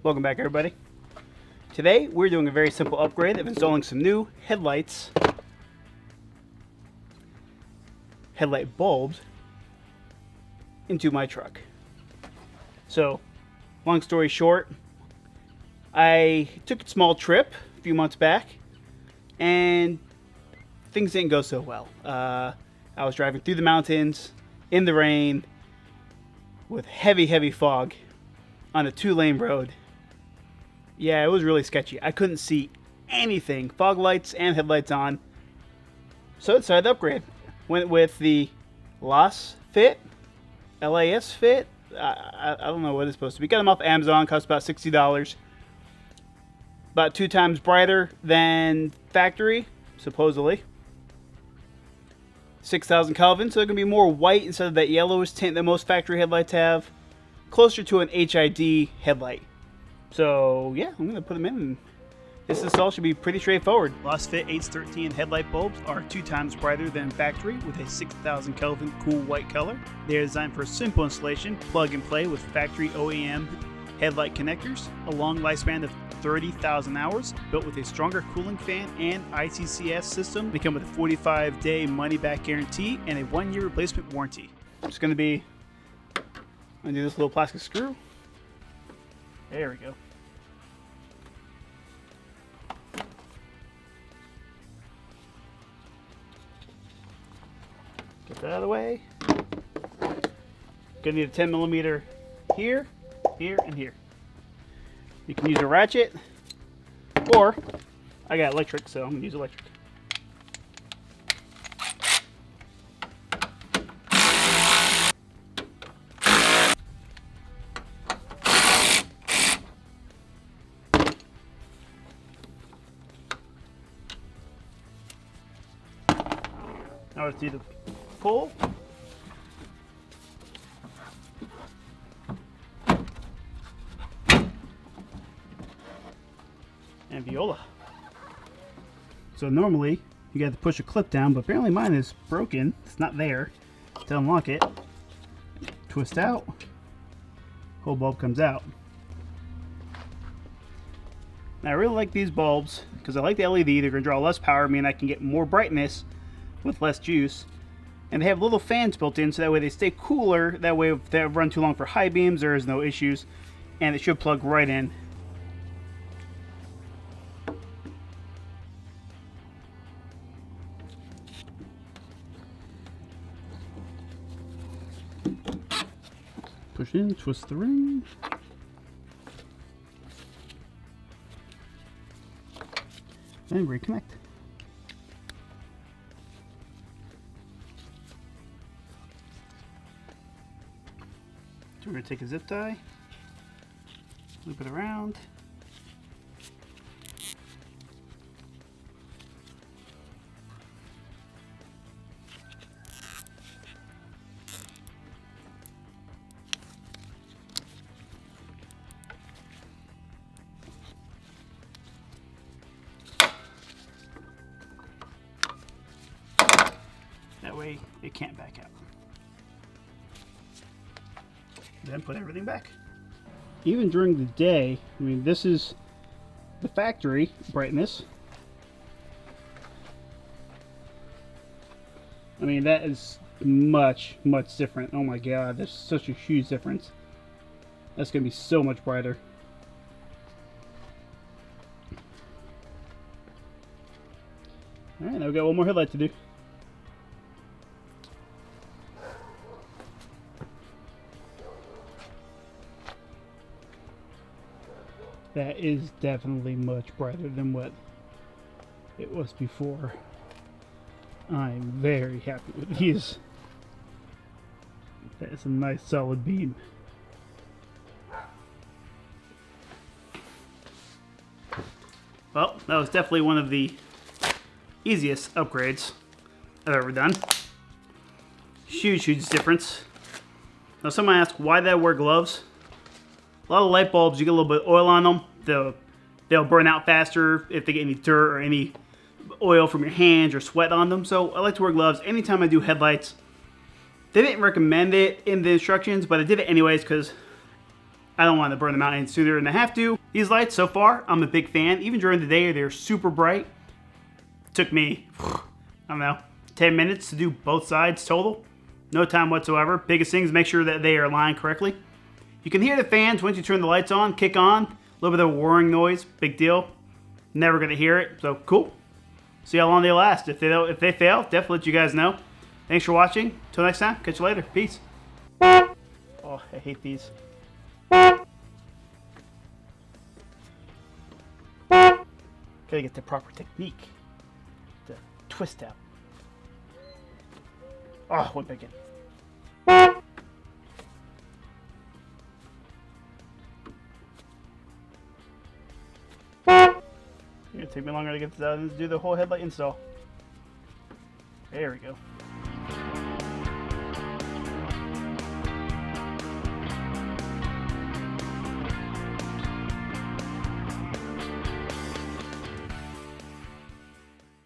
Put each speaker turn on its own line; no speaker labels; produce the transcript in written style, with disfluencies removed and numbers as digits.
Welcome back, everybody. Today we're doing a very simple upgrade of installing some new headlight bulbs into my truck. So, long story short, I took a small trip a few months back and things didn't go so well. I was driving through the mountains in the rain with heavy fog on a 2-lane road. Yeah, it was really sketchy. I couldn't see anything. Fog lights and headlights on. So I decided to upgrade. Went with the LASFIT. LASFIT? I don't know what it's supposed to be. Got them off Amazon. Cost about $60. About 2 times brighter than factory, supposedly. 6,000 Kelvin, so they're going to be more white instead of that yellowish tint that most factory headlights have. Closer to an HID headlight. So yeah, I'm going to put them in, and this install should be pretty straightforward. LASFIT 813 headlight bulbs are 2 times brighter than factory with a 6,000 Kelvin cool white color. They are designed for simple installation, plug and play with factory OEM headlight connectors, a long lifespan of 30,000 hours, built with a stronger cooling fan and ITCS system. They come with a 45-day money-back guarantee and a 1-year replacement warranty. I'm just going to do this little plastic screw. There we go. Get that out of the way. Gonna need a 10 millimeter here, here, and here. You can use a ratchet, or I got electric, so I'm gonna use electric. Now let's do the pull. And viola. So normally you got to push a clip down, but apparently mine is broken. It's not there to unlock it. Twist out. Whole bulb comes out. Now I really like these bulbs because I like the LED. They're going to draw less power, meaning I can get more brightness with less juice. And they have little fans built in, so that way they stay cooler. That way if they run too long for high beams, there is no issues. And it should plug right in. Push in, twist the ring. And reconnect. So we're going to take a zip tie, loop it around. That way it can't back out. Then put everything back. Even during the day, I mean, this is the factory brightness. I mean, that is much different. Oh my god, there's such a huge difference. That's gonna be so much brighter. Alright, now we've got one more headlight to do. That is definitely much brighter than what it was before. I'm very happy with these. That's a nice solid beam. Well, that was definitely one of the easiest upgrades I've ever done. Huge difference. Now someone asked, why did I wear gloves? A lot of light bulbs, you get a little bit of oil on them. They'll burn out faster if they get any dirt or any oil from your hands or sweat on them. So I like to wear gloves anytime I do headlights. They didn't recommend it in the instructions, but I did it anyways because I don't want to burn them out any sooner than I have to. These lights, so far, I'm a big fan. Even during the day, they're super bright. Took me, I don't know, 10 minutes to do both sides total. No time whatsoever. Biggest thing is make sure that they are aligned correctly. You can hear the fans once you turn the lights on, kick on. A little bit of a whirring noise, big deal. Never gonna hear it, so cool. See how long they last. If they fail, definitely let you guys know. Thanks for watching. Till next time, catch you later. Peace. Oh, I hate these. Gotta get the proper technique to twist out. Oh, went back in. It's gonna take me longer to get this out than to do the whole headlight install. There we go.